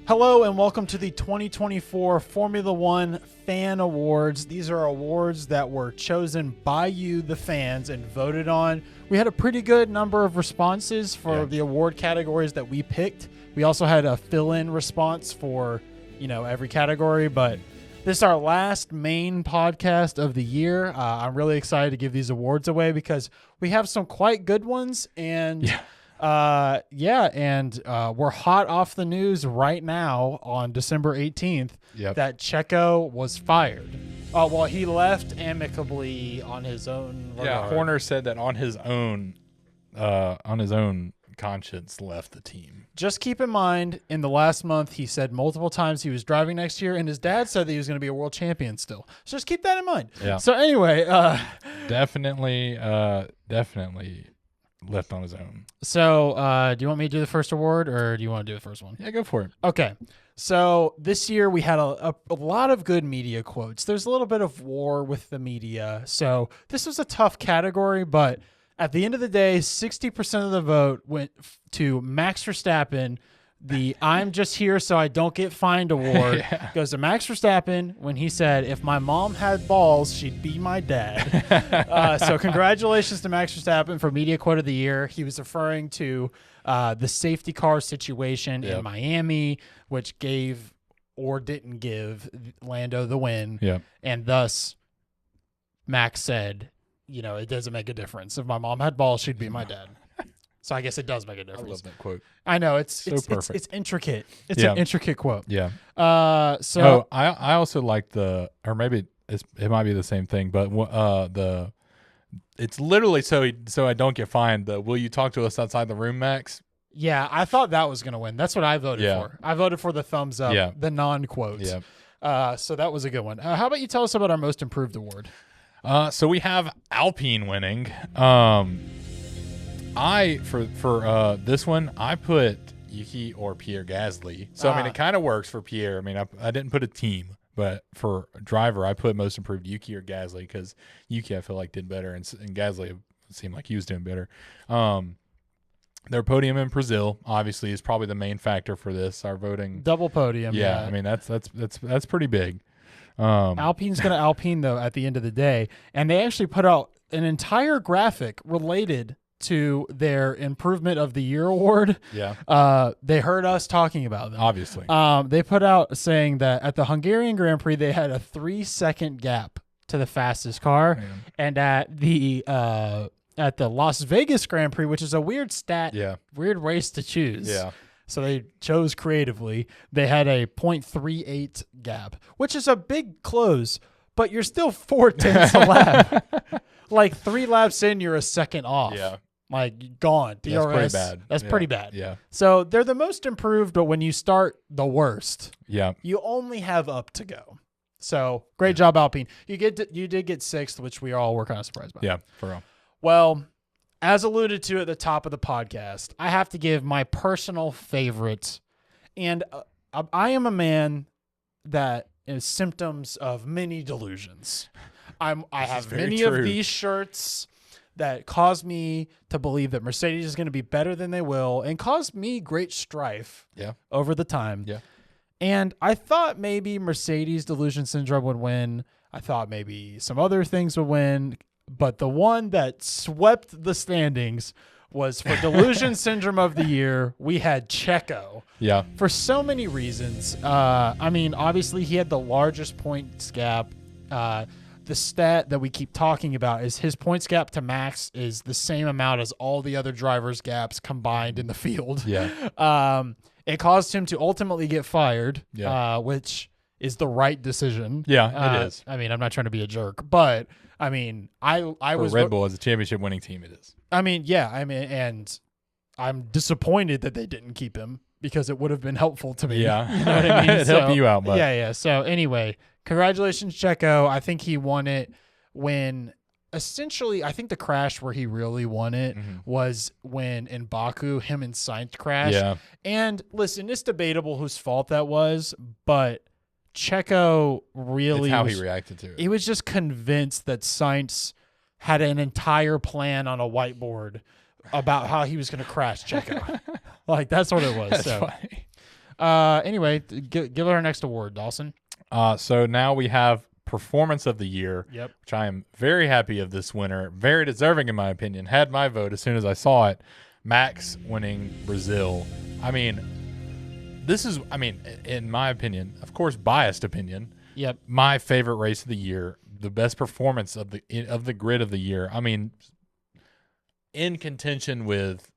Hello and welcome to the 2024 Formula One Fan Awards. These are awards that were chosen by you, the fans, and voted on. We had a pretty good number of responses for the award categories that we picked. We also had a fill-in response for, every category, but this is our last main podcast of the year. I'm really excited to give these awards away because we have some quite good ones, and we're hot off the news right now on December 18th that Checo was fired. He left amicably on his own. Horner said that on his own conscience left the team. Just keep in mind, in the last month, he said multiple times he was driving next year, and his dad said that he was going to be a world champion still. So just keep that in mind. Yeah. So anyway, definitely left on his own. So do you want me to do the first award, or do you want to do the first one? Yeah, go for it. Okay. So this year we had a lot of good media quotes. There's a little bit of war with the media. So this was a tough category, but at the end of the day, 60% of the vote went to Max Verstappen. The I'm just here so I don't get fined award goes to Max Verstappen when he said, if my mom had balls, she'd be my dad. So congratulations to Max Verstappen for Media Quote of the Year. He was referring to the safety car situation in Miami, which gave or didn't give Lando the win. And thus, Max said, it doesn't make a difference. If my mom had balls, she'd be my dad. So I guess it does make a difference. I love that quote. I know it's perfect. It's intricate. It's an intricate quote. Yeah. I also like or maybe it might be the same thing, but it's literally so I don't get fined. Will you talk to us outside the room, Max? Yeah, I thought that was going to win. That's what I voted for. I voted for the thumbs up, the non-quotes. Yeah. So that was a good one. How about you tell us about our most improved award? So we have Alpine winning. For this one, I put Yuki or Pierre Gasly. So I mean, it kind of works for Pierre. I mean, I didn't put a team, but for driver, I put most improved Yuki or Gasly because Yuki I feel like did better, and Gasly seemed like he was doing better. Their podium in Brazil obviously is probably the main factor for this. Our voting double podium. Yeah, I mean that's pretty big. Alpine's going to Alpine though at the end of the day, and they actually put out an entire graphic related to their Improvement of the Year award. Yeah. They heard us talking about them. Obviously. They put out saying that at the Hungarian Grand Prix, they had a 3-second gap to the fastest car. Man. And at the Las Vegas Grand Prix, which is a weird stat, weird race to choose. Yeah. So they chose creatively. They had a 0.38 gap, which is a big close, but you're still 4/10 a lap. Like 3 laps in, you're a second off. Yeah. Like gone. DRS. That's pretty bad. That's pretty bad. Yeah. So they're the most improved, but when you start the worst, you only have up to go. So great job, Alpine. You did get 6th, which we all were kind of surprised by. Yeah, for real. Well, as alluded to at the top of the podcast, I have to give my personal favorite, and I am a man that is symptoms of many delusions. I have many of these shirts that cause me to believe that Mercedes is going to be better than they will, and cause me great strife over the time. Yeah. And I thought maybe Mercedes Delusion Syndrome would win. I thought maybe some other things would win. But the one that swept the standings was for Delusion Syndrome of the Year. We had Checo. Yeah. For so many reasons. I mean, obviously he had the largest points gap. The stat that we keep talking about is his points gap to Max is the same amount as all the other drivers' gaps combined in the field. Yeah. It caused him to ultimately get fired, Yeah. which is the right decision. Yeah, it is. I mean, I'm not trying to be a jerk, but I mean, I was Red Bull as a championship winning team. It is. I mean, yeah. I mean, and I'm disappointed that they didn't keep him because it would have been helpful to me. Yeah, you know what I mean. It'd help you out, but yeah. So anyway, congratulations, Checo. I think he won it when essentially, I think the crash where he really won it was when in Baku, him and Sainz crashed. Yeah. And listen, it's debatable whose fault that was, but Checo really it's how he reacted to it. He was just convinced that Sainz had an entire plan on a whiteboard about how he was going to crash Checo. Like, that's what it was. That's so funny. Anyway, give her our next award, Dawson. So now we have Performance of the Year, Yep. which I am very happy of this winner. Very deserving, in my opinion. Had my vote as soon as I saw it. Max winning Brazil. I mean, in my opinion, of course, biased opinion. Yep. My favorite race of the year, the best performance of the grid of the year. I mean, in contention with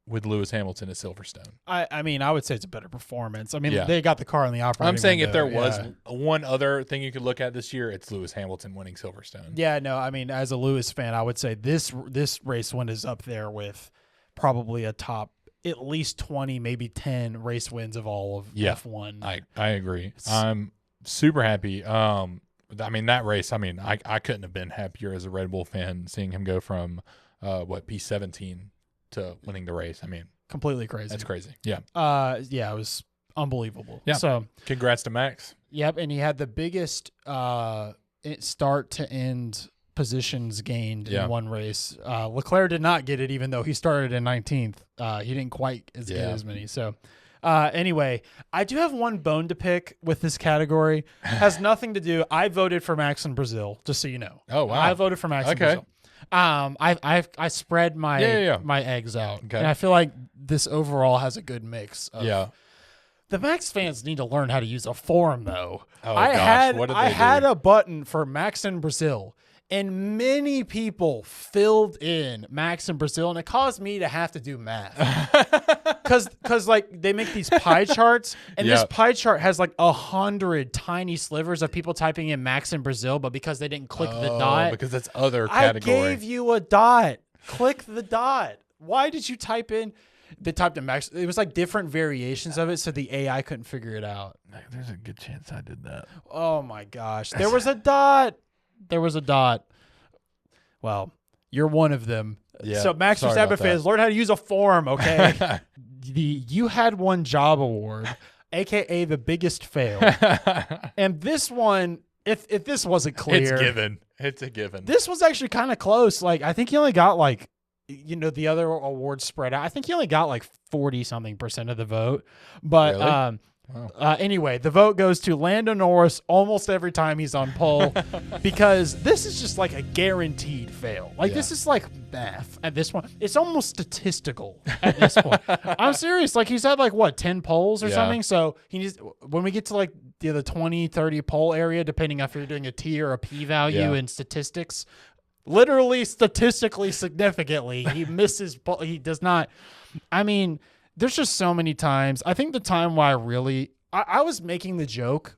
Lewis Hamilton at Silverstone. I mean, I would say it's a better performance. I mean, Yeah. they got the car in the operating I'm saying if window, there was one other thing you could look at this year, it's Lewis Hamilton winning Silverstone. Yeah, no, I mean, as a Lewis fan, I would say this race win is up there with probably a top at least 20, maybe 10 race wins of all of F1. I agree. I'm super happy. I mean, that race, I couldn't have been happier as a Red Bull fan seeing him go from P17 to winning the race. I mean, completely crazy. That's crazy. Yeah. Yeah, it was unbelievable. Yeah. So, congrats to Max. Yep, and he had the biggest start to end positions gained in one race. Leclerc did not get it, even though he started in 19th. He didn't quite get as many. So, anyway, I do have one bone to pick with this category. Has nothing to do. I voted for Max in Brazil, just so you know. Oh wow. I voted for Max in Brazil. I spread my my eggs out, and I feel like this overall has a good mix. Of, The Max fans need to learn how to use a forum, though. Oh, I gosh. had a button for Max in Brazil, and many people filled in Max in Brazil, and it caused me to have to do math. Because like they make these pie charts, and this pie chart has like 100 tiny slivers of people typing in Max in Brazil, but because they didn't click the dot, because that's other category. I gave you a dot. Click the dot. Why did you type in? They typed in Max. It was like different variations of it, so the AI couldn't figure it out. There's a good chance I did that. Oh my gosh, there was a dot. There was a dot. Well, you're one of them. Yeah, so Max Verstappen fans, learn how to use a forum, okay? The You Had One Job Award, aka the biggest fail. And this one, if this wasn't clear, it's given. It's a given. This was actually kind of close. Like I think he only got like, the other awards spread out. I think he only got like 40-something% of the vote. But really? Anyway, the vote goes to Lando Norris almost every time he's on pole because this is just like a guaranteed fail. Like this is like math at this point. It's almost statistical at this point. I'm serious. Like he's had like 10 polls or something. So he needs, when we get to like the 20, 30 poll area, depending if you're doing a T or a P value in statistics, literally statistically significantly, he misses. He does not. I mean, there's just so many times. I think the time why I was making the joke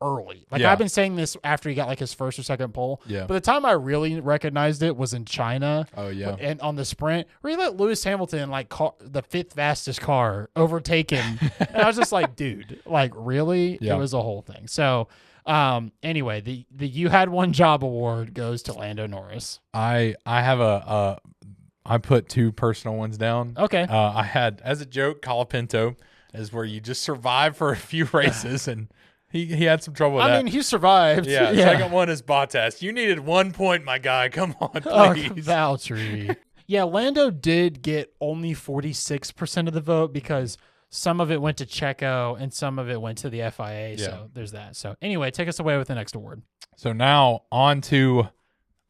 early. Like I've been saying this after he got like his first or second pole. Yeah. But the time I really recognized it was in China. Oh yeah. And on the sprint, where he let Lewis Hamilton the fifth fastest car overtake him. And I was just like, dude, like really? Yeah. It was a whole thing. So anyway, the You Had One Job Award goes to Lando Norris. I have I put two personal ones down. Okay. I had, as a joke, Colapinto is where you just survive for a few races, and he had some trouble with that. I mean, he survived. Yeah. Second one is Bottas. You needed 1 point, my guy. Come on, please. Oh, Valtteri. Yeah, Lando did get only 46% of the vote because some of it went to Checo and some of it went to the FIA. So there's that. So anyway, take us away with the next award. So now on to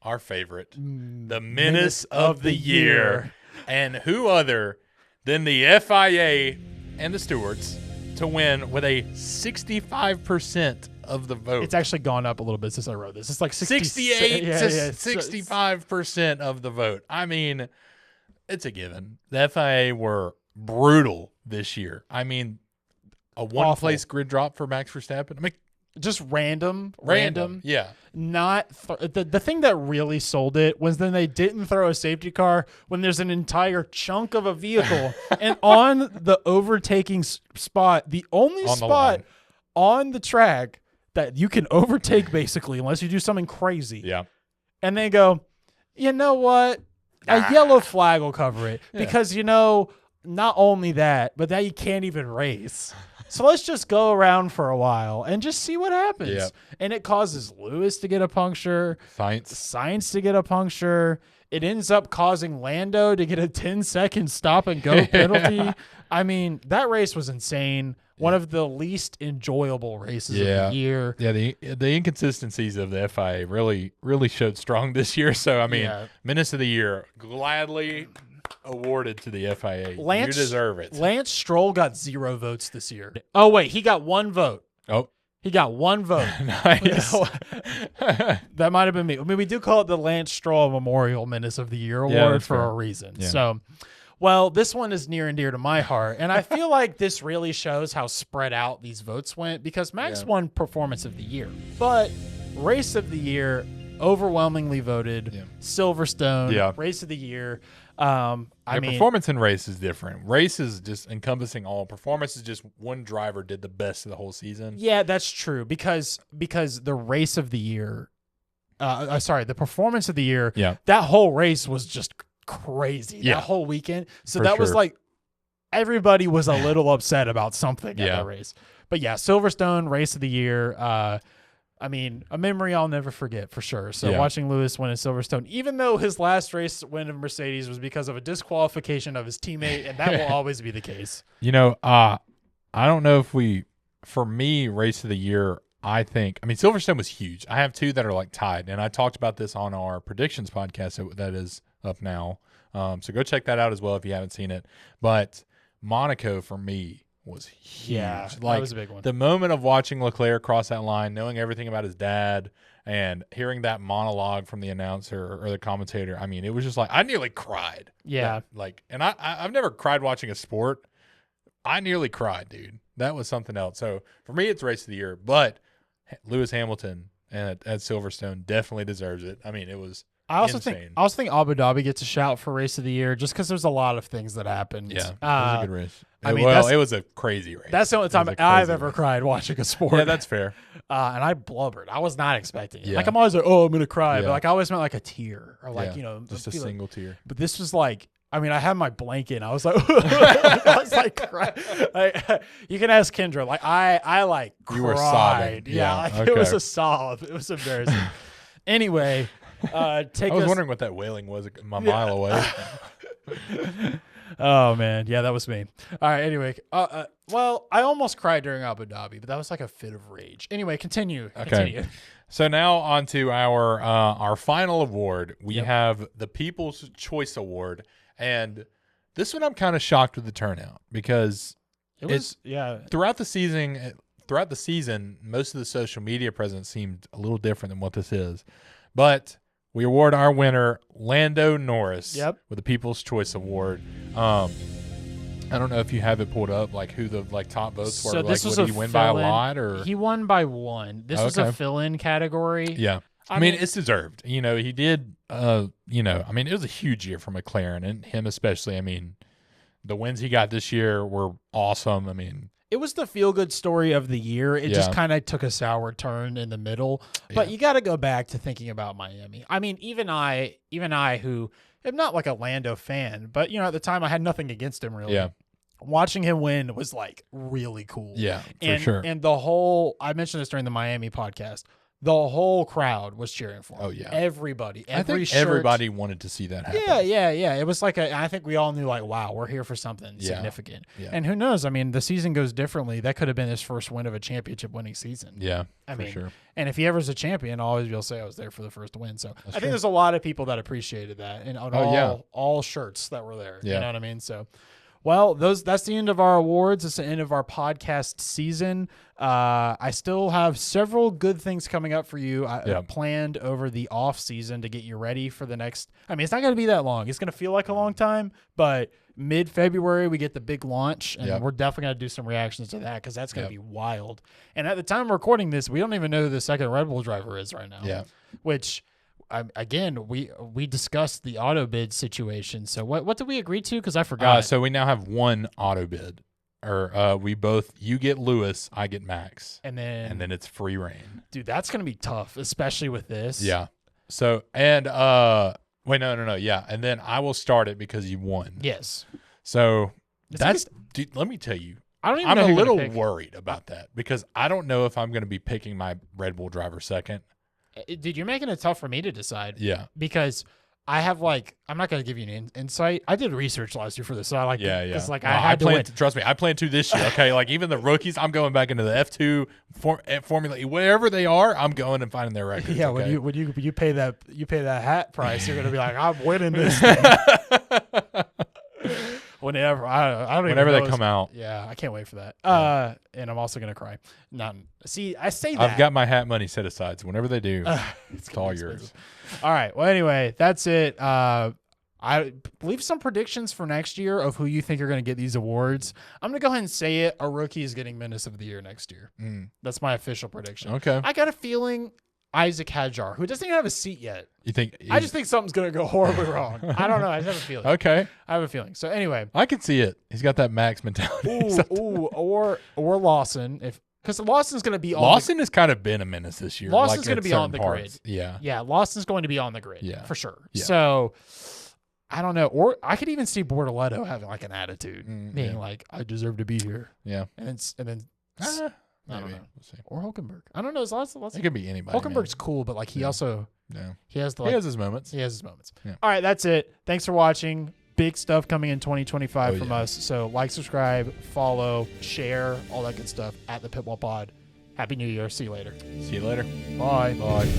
our favorite, the Menace of the Year. And who other than the FIA and the stewards to win with a 65% of the vote. It's actually gone up a little bit since I wrote this. It's like 68 to 65% of the vote. I mean, it's a given. The FIA were brutal this year. I mean, a one-place grid drop for Max Verstappen. I mean, just random. Yeah. Not the thing that really sold it was then they didn't throw a safety car when there's an entire chunk of a vehicle and on the overtaking spot, the only spot on the track that you can overtake basically unless you do something crazy. Yeah. And they go, you know what? A yellow flag will cover it because, not only that, but now you can't even race. So let's just go around for a while and just see what happens. Yep. And it causes Lewis to get a puncture, Sainz to get a puncture. It ends up causing Lando to get a 10-second stop and go penalty. I mean, that race was insane. One of the least enjoyable races of the year. Yeah, the inconsistencies of the FIA really showed strong this year. So, I mean, Menace of the Year, gladly awarded to the FIA. You deserve it. Lance Stroll got 0 votes this year. Oh, wait, he got 1 vote. Oh. He got 1 vote. Nice. That might have been me. I mean, we do call it the Lance Stroll Memorial Menace of the Year award for a reason. Yeah. So, well, this one is near and dear to my heart. And I feel like this really shows how spread out these votes went because Max won Performance of the Year. But Race of the Year, overwhelmingly voted. Silverstone, Race of the Year. I mean, performance in race is different. Race is just encompassing all. Performance is just one driver did the best of the whole season. Yeah, that's true because the Race of the Year, the Performance of the Year, that whole race was just crazy. That whole weekend. So that was like everybody was a little upset about something at that race. But yeah, Silverstone, Race of the Year. I mean, a memory I'll never forget for sure. So watching Lewis win in Silverstone, even though his last race win of Mercedes was because of a disqualification of his teammate, and that will always be the case. You know, I don't know if for me, Race of the Year, I mean, Silverstone was huge. I have 2 that are like tied, and I talked about this on our predictions podcast that is up now. So go check that out as well if you haven't seen it. But Monaco for me was huge. Yeah, that was a big one. The moment of watching Leclerc cross that line, knowing everything about his dad, and hearing that monologue from the announcer or the commentator, I mean, it was just like I nearly cried. Yeah, and I've never cried watching a sport. I nearly cried, dude. That was something else. So for me, it's Race of the Year, but Lewis Hamilton at Silverstone definitely deserves it. I mean, it was. I also think Abu Dhabi gets a shout for Race of the Year just because there's a lot of things that happened. Yeah, it was a good race. It was a crazy race. That's the only time I've ever cried watching a sport. Yeah, that's fair. And I blubbered. I was not expecting it. Like I'm always like, oh, I'm gonna cry, but like I always meant like a tear or like just a single tear. But this was like. I mean, I had my blanket. And I was like, I was like, crying. Like, you can ask Kendra. Like, I like cried. You were sobbing. Yeah, like, it was a sob. It was embarrassing. Anyway, I was wondering what that wailing was a mile away. Oh man, yeah, that was me. All right. Anyway, well, I almost cried during Abu Dhabi, but that was like a fit of rage. Anyway, continue. Okay. Continue. So now on to our final award. We have the People's Choice Award. And this one I'm kind of shocked with the turnout because throughout the season, most of the social media presence seemed a little different than what this is. But we award our winner, Lando Norris, with the People's Choice Award. I don't know if you have it pulled up, like who the top votes were. So this was would he win by a lot, or he won by 1? This was a fill-in category. Yeah. I mean, it's deserved. You know, he did, I mean, it was a huge year for McLaren and him especially. I mean, the wins he got this year were awesome. I mean, it was the feel-good story of the year. It just kind of took a sour turn in the middle. But you got to go back to thinking about Miami. I mean, even I who am not like a Lando fan, but, at the time I had nothing against him really. Yeah. Watching him win was like really cool. Yeah, for sure. And I mentioned this during the Miami podcast. The whole crowd was cheering for him. Oh, yeah. Everybody. Everybody wanted to see that happen. Yeah. It was like I think we all knew, like, wow, we're here for something significant. Yeah. And who knows? I mean, the season goes differently. That could have been his first win of a championship-winning season. Yeah, for sure. And if he ever is a champion, I'll always be able to say I was there for the first win. So I think there's a lot of people that appreciated that. And on all shirts that were there. Yeah. You know what I mean? So... Well, that's the end of our awards. It's the end of our podcast season. I still have several good things coming up for you planned over the off season to get you ready for the next. I mean, it's not going to be that long. It's going to feel like a long time, but mid-February we get the big launch, and we're definitely going to do some reactions to that because that's going to be wild. And at the time of recording this, we don't even know who the second Red Bull driver is right now. Yeah, which. Again, we discussed the auto bid situation. So what did we agree to? Because I forgot. So we now have one auto bid, or you get Lewis, I get Max, and then it's free reign. Dude, that's gonna be tough, especially with this. Yeah. So no, yeah, and then I will start it because you won. Yes. So dude, let me tell you. I'm a little worried about that because I don't know if I'm going to be picking my Red Bull driver second. Dude, you're making it tough for me to decide. Yeah. Because I have I'm not going to give you an insight. I did research last year for this, so I Yeah. because No, I had to plan win. trust me, I plan to this year. Okay, like even the rookies, I'm going back into the F2 Formula E, wherever they are. I'm going and finding their records. Yeah, okay? when you pay that hat price, you're going to be like, I'm winning this thing. Whenever I don't even Whenever know they come out. Yeah, I can't wait for that. And I'm also gonna cry. See, I say that I've got my hat money set aside, so whenever they do, it's all expensive. yours. All right. Well, anyway, that's it. I leave some predictions for next year of who you think are going to get these awards. I'm going to go ahead and say it. A rookie is getting Menace of the Year next year. That's my official prediction. Okay. I got a feeling Isaac Hadjar, who doesn't even have a seat yet. You think? I just think something's going to go horribly wrong. I don't know. I just have a feeling. Okay. I have a feeling. So anyway. I can see it. He's got that max mentality. or Lawson. Because Lawson's going to be Lawson has kind of been a menace this year. Lawson's like going to be on the parts. grid. Yeah. Yeah, Lawson's going to be on the grid. Yeah. For sure. Yeah. So I don't know. Or I could even see Bortoletto having an attitude, being like, I deserve to be here. Yeah. And then I don't know. We'll see. Or Hulkenberg. I don't know. Lots it could be anybody. Hulkenberg's cool, but he also he has his moments. He has his moments. Yeah. All right, that's it. Thanks for watching. Big stuff coming in 2025 from us. So like, subscribe, follow, share, all that good stuff at the Pitbull Pod. Happy New Year. See you later. See you later. Bye. Bye.